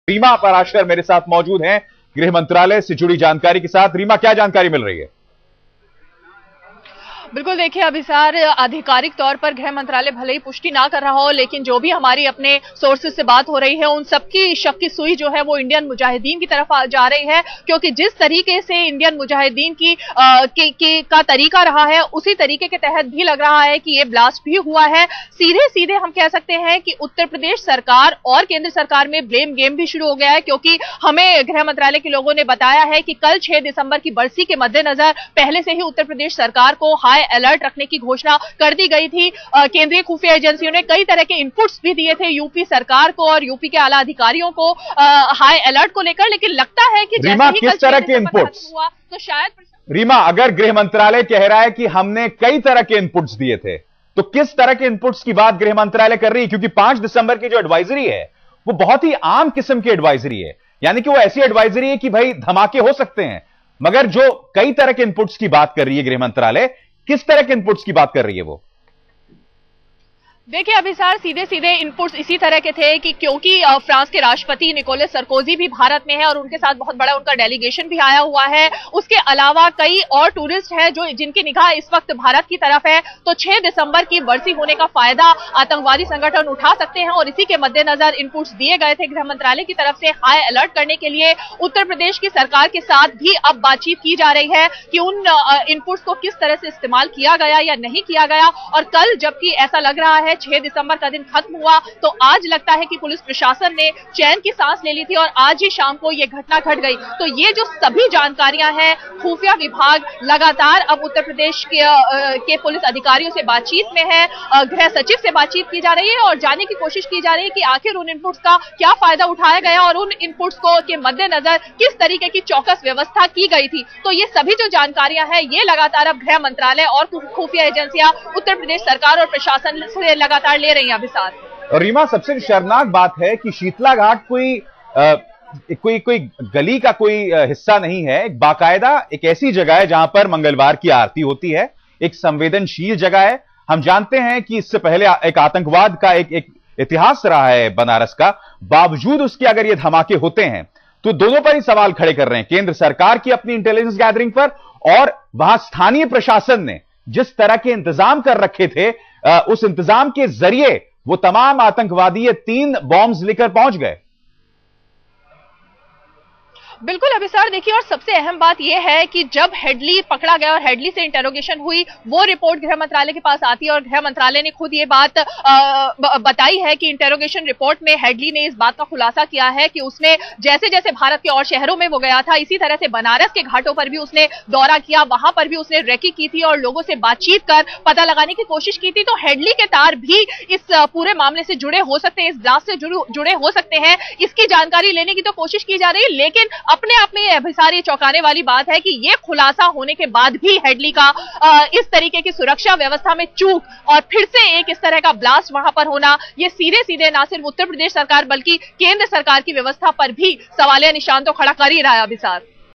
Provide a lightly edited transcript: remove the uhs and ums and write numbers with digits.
रीमा पराशर मेरे साथ मौजूद हैं गृह मंत्रालय से जुड़ी जानकारी के साथ। रीमा, क्या जानकारी मिल रही है? बिल्कुल, देखिए अभिसार, आधिकारिक तौर पर गृह मंत्रालय भले ही पुष्टि ना कर रहा हो, लेकिन जो भी हमारी अपने सोर्सेज से बात हो रही है उन सबकी शक की सुई जो है वो इंडियन मुजाहिदीन की तरफ जा रही है, क्योंकि जिस तरीके से इंडियन मुजाहिदीन का तरीका रहा है उसी तरीके के तहत भी लग रहा है कि ये ब्लास्ट भी हुआ है। सीधे सीधे हम कह सकते हैं कि उत्तर प्रदेश सरकार और केंद्र सरकार में ब्लेम गेम भी शुरू हो गया है, क्योंकि हमें गृह मंत्रालय के लोगों ने बताया है कि कल 6 दिसंबर की बरसी के मद्देनजर पहले से ही उत्तर प्रदेश सरकार को हाई अलर्ट रखने की घोषणा कर दी गई थी। केंद्रीय खुफिया एजेंसियों ने कई तरह के इनपुट्स भी दिए थे यूपी सरकार को और यूपी के आला अधिकारियों को हाई अलर्ट को लेकर, लेकिन लगता है कि रीमा, किस तरह के इनपुट्स हुआ तो शायद रीमा, अगर गृह मंत्रालय कह रहा है कि हमने कई तरह के इनपुट्स दिए थे, तो किस तरह के इनपुट्स की बात गृह मंत्रालय कर रही है? क्योंकि 5 दिसंबर की जो एडवाइजरी है वो बहुत ही आम किस्म की एडवाइजरी है, यानी कि वो ऐसी एडवाइजरी है कि भाई धमाके हो सकते हैं, मगर जो कई तरह के इनपुट्स की बात कर रही है गृह मंत्रालय, किस तरह के इनपुट्स की बात कर रही है वो? देखिए अभिसार, सीधे सीधे इनपुट्स इसी तरह के थे कि क्योंकि फ्रांस के राष्ट्रपति निकोलस सरकोजी भी भारत में है और उनके साथ बहुत बड़ा उनका डेलीगेशन भी आया हुआ है। उसके अलावा कई और टूरिस्ट हैं जो जिनकी निगाह इस वक्त भारत की तरफ है, तो 6 दिसंबर की बरसी होने का फायदा आतंकवादी संगठन उठा सकते हैं और इसी के मद्देनजर इनपुट्स दिए गए थे गृह मंत्रालय की तरफ से हाई अलर्ट करने के लिए। उत्तर प्रदेश की सरकार के साथ भी अब बातचीत की जा रही है कि उन इनपुट्स को किस तरह से इस्तेमाल किया गया या नहीं किया गया। और कल जबकि ऐसा लग रहा है 6 दिसंबर का दिन खत्म हुआ, तो आज लगता है कि पुलिस प्रशासन ने चैन की सांस ले ली थी और आज ही शाम को यह घटना घट गई। तो ये जो सभी जानकारियां हैं, खुफिया विभाग लगातार अब उत्तर प्रदेश के पुलिस अधिकारियों से बातचीत में है, गृह सचिव से बातचीत की जा रही है और जानने की कोशिश की जा रही है कि आखिर उन इनपुट्स का क्या फायदा उठाया गया और उन इनपुट्स को के मद्देनजर किस तरीके की चौकस व्यवस्था की गई थी। तो ये सभी जो जानकारियां हैं ये लगातार अब गृह मंत्रालय और खुफिया एजेंसियां उत्तर प्रदेश सरकार और प्रशासन से लगातार ले रही हैं अभिसार। और रीमा, सबसे शर्मनाक बात है कि शीतला घाट कोई गली का कोई हिस्सा नहीं है, एक बाकायदा एक ऐसी जगह है जहां पर मंगलवार की आरती होती है, एक संवेदनशील जगह है। हम जानते हैं कि इससे पहले एक आतंकवाद का एक इतिहास रहा है बनारस का, बावजूद उसके अगर ये धमाके होते हैं तो दोनों पर ही सवाल खड़े कर रहे हैं, केंद्र सरकार की अपनी इंटेलिजेंस गैदरिंग पर और वहां स्थानीय प्रशासन ने जिस तरह के इंतजाम कर रखे थे, उस इंतजाम के जरिए वो तमाम आतंकवादी 3 बॉम्ब्स लेकर पहुंच गए। बिल्कुल अभिसार, देखिए और सबसे अहम बात यह है कि जब हेडली पकड़ा गया और हेडली से इंटरोगेशन हुई, वो रिपोर्ट गृह मंत्रालय के पास आती है और गृह मंत्रालय ने खुद ये बात बताई है कि इंटरोगेशन रिपोर्ट में हेडली ने इस बात का खुलासा किया है कि उसने जैसे जैसे भारत के और शहरों में वो गया था, इसी तरह से बनारस के घाटों पर भी उसने दौरा किया, वहां पर भी उसने रेकी की थी और लोगों से बातचीत कर पता लगाने की कोशिश की थी। तो हेडली के तार भी इस पूरे मामले से जुड़े हो सकते हैं, इस ब्लास्ट से जुड़े हो सकते हैं, इसकी जानकारी लेने की तो कोशिश की जा रही है। लेकिन अपने आप में अभिसारी चौंकाने वाली बात है कि यह खुलासा होने के बाद भी हेडली का इस तरीके की सुरक्षा व्यवस्था में चूक और फिर से एक इस तरह का ब्लास्ट वहां पर होना, यह सीधे सीधे ना सिर्फ उत्तर प्रदेश सरकार बल्कि केंद्र सरकार की व्यवस्था पर भी सवालिया निशान तो खड़ा कर ही रहा है अभिसार।